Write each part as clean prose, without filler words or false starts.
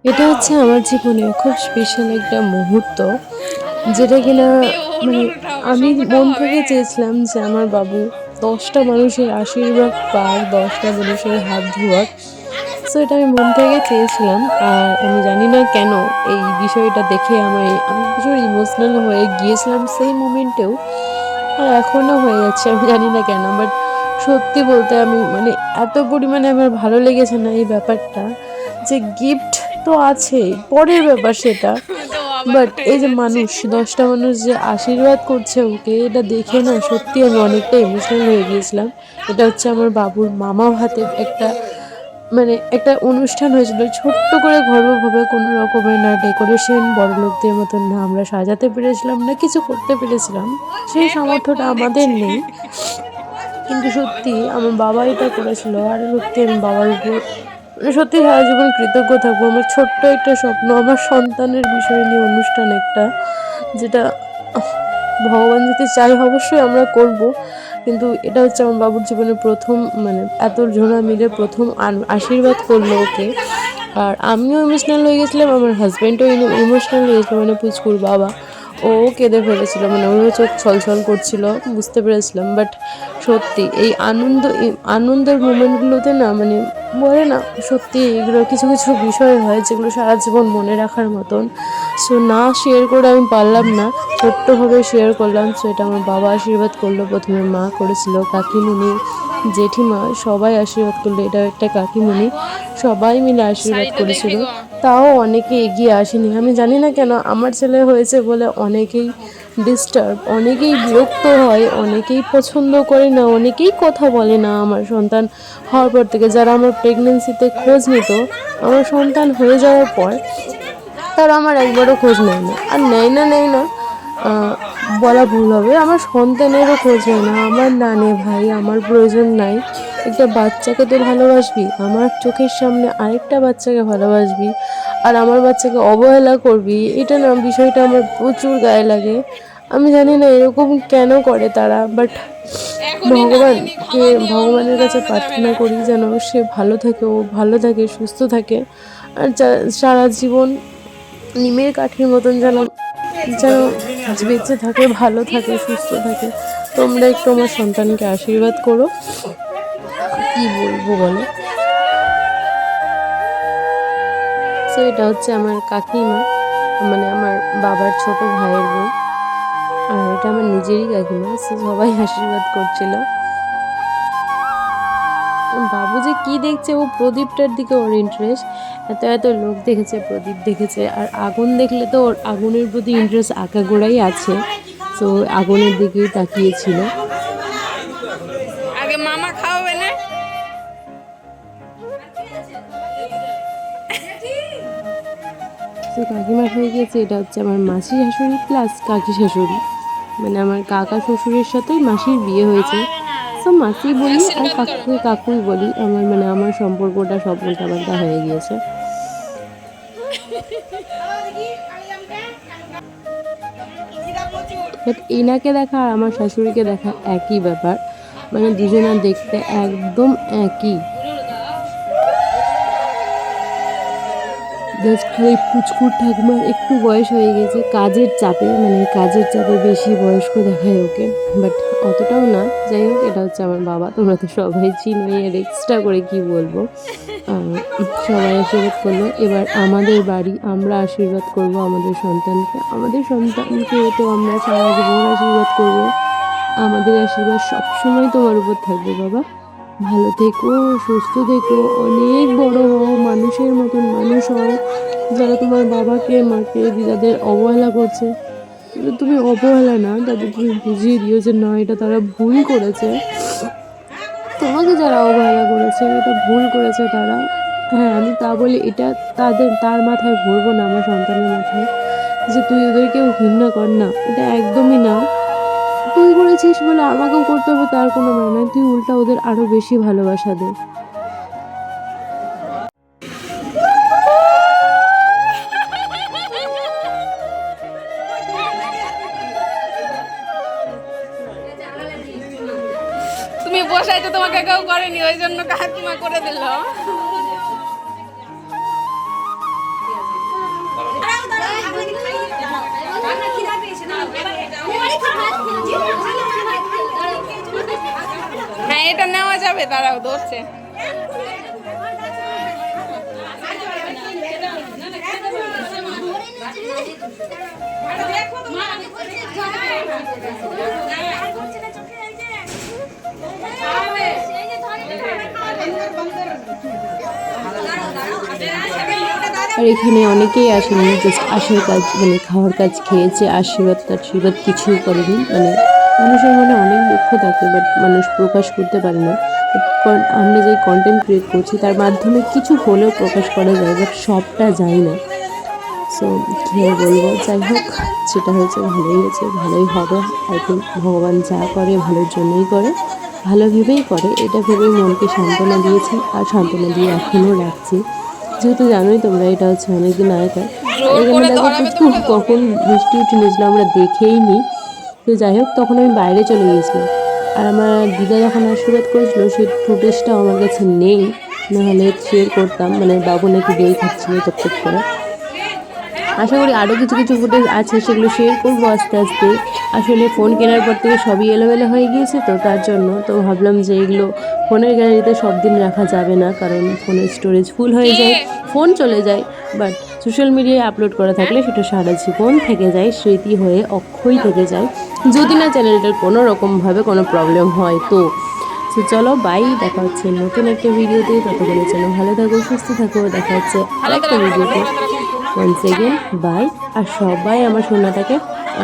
এটা হচ্ছে আমার জীবনে খুব স্পেশাল একটা মুহূর্ত, যেটা কিনা মানে আমি মন থেকে চেয়েছিলাম যে আমার বাবু ১০টা মানুষের আশীর্বাদ পাক, ১০টা মানুষের হাত ধোয়াক। সো এটা আমি মন থেকে চেয়েছিলাম। আর আমি জানি না কেন এই বিষয়টা দেখে আমি প্রচুর ইমোশনাল হয়ে গিয়েছিলাম সেই মোমেন্টেও। আর এখনো হয়ে যাচ্ছি, আমি জানি না কেন। বাট সত্যি বলতে আমি এত পরিমাণে আমার ভালো লেগেছে না এই ব্যাপারটা, যে গিফট তো আছেই, পরের ব্যাপার সেটা। তো অবাক বাট হয়ে এই যে যাচ্ছি। মানুষ ১০টা মানুষ যে আশীর্বাদ করছে ওকে, এটা দেখে না সত্যি আমি অনেকটা ইমোশনাল হয়ে গিয়েছিলাম। এটা হচ্ছে আমার বাবুর মামা ভাতের একটা অনুষ্ঠান হয়েছিল। ছোট্ট করে ঘরোয়াভাবে, কোনো রকমের না ডেকোরেশন, বড়লোকদের মতন না আমরা সাজাতে পেরেছিলাম, না কিছু করতে পেরেছিলাম। সেই দেখ ওই সামর্থ্যটা ফোন আমাদের দেখছে। নেই। কিন্তু সত্যি আমার বাবা এটা করেছিল। আর সত্যি আমি বাবার উপর সত্যি সারা জীবন কৃতজ্ঞ থাকবো। আমার ছোট্ট একটা স্বপ্ন, আমার সন্তানের বিষয় নিয়ে অনুষ্ঠান একটা, যেটা আহ ভগবান যদি চায় অবশ্যই আমরা করব। কিন্তু এটা হচ্ছে আমার বাবুর জীবনে ১ম, এতজনা মিলে ১ম আশীর্বাদ করলো ওকে। আর আমিও ইমোশনাল হয়ে গেছিলাম, আমার হাসব্যান্ডও ইমোশনাল হয়ে গেছিল, পুচকুর বাবা। ও কেঁদে ফেলেছিল, ওরও চোখ ছলছল করছিল, বুঝতে পেরেছিলাম। বাট সত্যি এই আনন্দের মোমেন্টগুলোতে না বলে না, সত্যি এগুলো কিছু কিছু বিষয় হয় যেগুলো সারা জীবন মনে রাখার মতন। সো না শেয়ার করে আমি পারলাম না, ছোট্টভাবে শেয়ার করলাম। সো এটা আমার বাবা আশীর্বাদ করলো, প্রথমে মা করেছিল, কাকিমুনি, জেঠিমা, সবাই আশীর্বাদ করলো। এটাও একটা কাকিমুনি, সবাই মিলে আশীর্বাদ শাড়িটা দেখবি করেছিল। গো? তাও অনেকে এগিয়ে আসেনি, আমি জানি না কেন। আমার ছেলে হয়েছে বলে অনেকেই ডিস্টার্ব, অনেকেই বিরক্ত হয়, অনেকেই পছন্দ করে না, অনেকেই কথা বলে না আমার সন্তান হওয়ার পর থেকে। যারা আমার প্রেগনেন্সিতে খোঁজ নিত, আমার সন্তান হয়ে যাওয়ার পর তারা আমার একবারও খোঁজ নেয় না। আর নেয় না আহ, বলা ভুল হবে, আমার সন্তানেরও খোঁজ নেয় না। আমার না নে ভাই, আমার প্রয়োজন নাই। একটা বাচ্চাকে তো ভালোবাসবি, আমার চোখের সামনে আরেকটা বাচ্চাকে ভালোবাসবি, আর আমার বাচ্চাকে অবহেলা করবি, এটা না বিষয়টা আমার প্রচুর গায়ে লাগে। আমি জানি না এরকম কেন করে তারা। বাট এখনই নামিনি, ভগবানকে খাবার দিয়ে আমার মুখ ভগবানের কাছে নাড়ানো যাবে প্রার্থনা না। করি যেন সে ভালো থাকে, ও ভালো থাকে, সুস্থ থাকে। আর সারা জীবন নিমের কাঠির মতন যেন যেন বেঁচে থাকে, ভালো থাকে, সুস্থ থাকে। তোমরা একটু আমার সন্তানকে আশীর্বাদ করো। কি বলবো বলো। সো এটা হচ্ছে আমার কাকিমা, আমার বাবার ছোট ভাইয়ের বউ। আর এটা আমার নিজেরই কাকিমা। সো সবাই আশীর্বাদ করছিল। বাবু যে কি দেখছে, ও প্রদীপটার দিকে ওর ইন্টারেস্ট। এত এত লোক দেখেছে, প্রদীপ দেখেছে, আর আগুন দেখলে তো ওর আগুনের প্রতি ইন্টারেস্ট আগাগোড়াই আছে। সো আগুনের দিকেই তাকিয়েছিল। আগে মামা খাওয়াবে না? তো কাকিমা হয়ে গেছে। এটা হচ্ছে আমার মাসি শাশুড়ি প্লাস কাকি শাশুড়ি, আমার কাকা শ্বশুরের সাথেই মাসির বিয়ে হয়েছে। তো মাসি বলি আর আশীর্বাদ করো। কাকুকে কাকুই বলি। আমার সম্পর্কটা সব উল্টাপাল্টা হয়ে গিয়েছে। বাট এনাকে দেখা আর আমার শাশুড়িকে দেখা একই ব্যাপার, দুজনা দেখতে একদম একই। জাস্ট খালি পুচকুর ঠাকুমার একটু বয়স হয়ে গেছে কাজের চাপে বেশি বয়স্ক দেখায় ওকে। বাট অতটাও না। যাই হোক, এটা হচ্ছে আমার বাবা, তোমরা তো সবাই চিনোই, এর এক্সট্রা করে কি বলবো। সবাই আশীর্বাদ করলো। এবার আমাদের বাড়ি, আমরা আশীর্বাদ করব আমাদের সন্তানকে তো আমরা সারা জীবন আশীর্বাদ করব। আমাদের আশীর্বাদ সবসময় তোমার উপর থাকবে বাবা। ভালো থেকো, সুস্থ থেকো, অনেক বড় হও, মানুষের মতন মানুষ হও। যারা তোমার বাবাকে মাকে দিদাদের অবহেলা করছে, কিন্তু তুমি অবহেলা না, তাদের তুমি বুঝিয়ে দিও যে না, এটা তারা ভুল করেছে। তোমাকে যারা অবহেলা করেছে, এটা ভুল করেছে তারা। হ্যাঁ, আমি তা বলি এটা তার মাথায় ভরবো না, আমার সন্তানের মাথায়, যে তুই ওদেরকেও ঘৃণা কর না। এটা একদমই না। তুই করেছিস বলে আমাকেও করতে হবে তার কোনো মানে নয়। তুই উল্টা ওদের আরো বেশি ভালোবাসা দে। তুমি বসাই তো তোমাকে কেউ করেনি, ওই জন্য কাকিমা করে দিল। খাবে, দাঁড়াও ধরছে। আর এখানে অনেকেই আসেনি, জাস্ট আসার কাজ মানে খাওয়ার কাজ খেয়েছে, আশীর্বাদ টাশীর্বাদ কিছুই করেনি। মানে মানুষের মনে অনেক দুঃখ থাকে, বাট মানুষ প্রকাশ করতে পারে না। আমরা যে কন্টেন্ট ক্রিয়েট করছি তার মাধ্যমে কিছু হলেও প্রকাশ করা যায়, বাট সবটা যায় না। সো কী আর বলবো, যাই হোক যেটা হয়েছে ভালোই হয়েছে, ভালোই হবে। আই থিঙ্ক ভগবান যা করে ভালোর জন্যই করে, ভালো ভেবেই করে, এটা ভেবেই মনকে সান্ত্বনা দিয়েছি আর সান্ত্বনা দিয়ে এখনও রাখছি। যেহেতু জানোই তোমরা এটা হচ্ছে অনেকদিন আগেকার, এখানে দেখো প্রচুর কখন বৃষ্টি উঠে নিয়েছিল আমরা দেখেই নি। তো যাই হোক তখন আমি বাইরে চলে গিয়েছিলাম, আর আমার দিদা যখন আশীর্বাদ করেছিল সেই ফুটেজটাও আমার কাছে নেই, নাহলে শেয়ার করতাম। মানে বাবু নাকি দই খাচ্ছিল টপ করে। আশা করি আরও কিছু কিছু ফুটেজ আছে, সেগুলো শেয়ার করবো আস্তে আস্তে। আসলে ফোন কেনার পর থেকে সবই এলোমেলো হয়ে গিয়েছে, তো তার জন্য তো ভাবলাম যে এগুলো ফোনের গ্যালারিতে সব দিন রাখা যাবে না, কারণ ফোনের স্টোরেজ ফুল হয়ে যায়, ফোন চলে যায়। বাট সোশ্যাল মিডিয়ায় আপলোড করা থাকলে সেটা সারা জীবন থেকে যায়, স্মৃতি হয়ে অক্ষয় থেকে যায়, যদি না চ্যানেলটার কোনো রকমভাবে কোনো প্রবলেম হয় তো। তো চলো বাই, দেখা হচ্ছে নতুন একটা ভিডিওতে। ততক্ষণের জন্য ভালো থাকো, সুস্থ থাকো, দেখা হচ্ছে আরেকটা ভিডিওতে। Once again by. আর সবাই আমার সোনাটাকে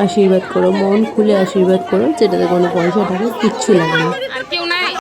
আশীর্বাদ করো, মন খুলে আশীর্বাদ করো, যেটাতে কোনো পয়সা টাকা কিচ্ছু লাগে না।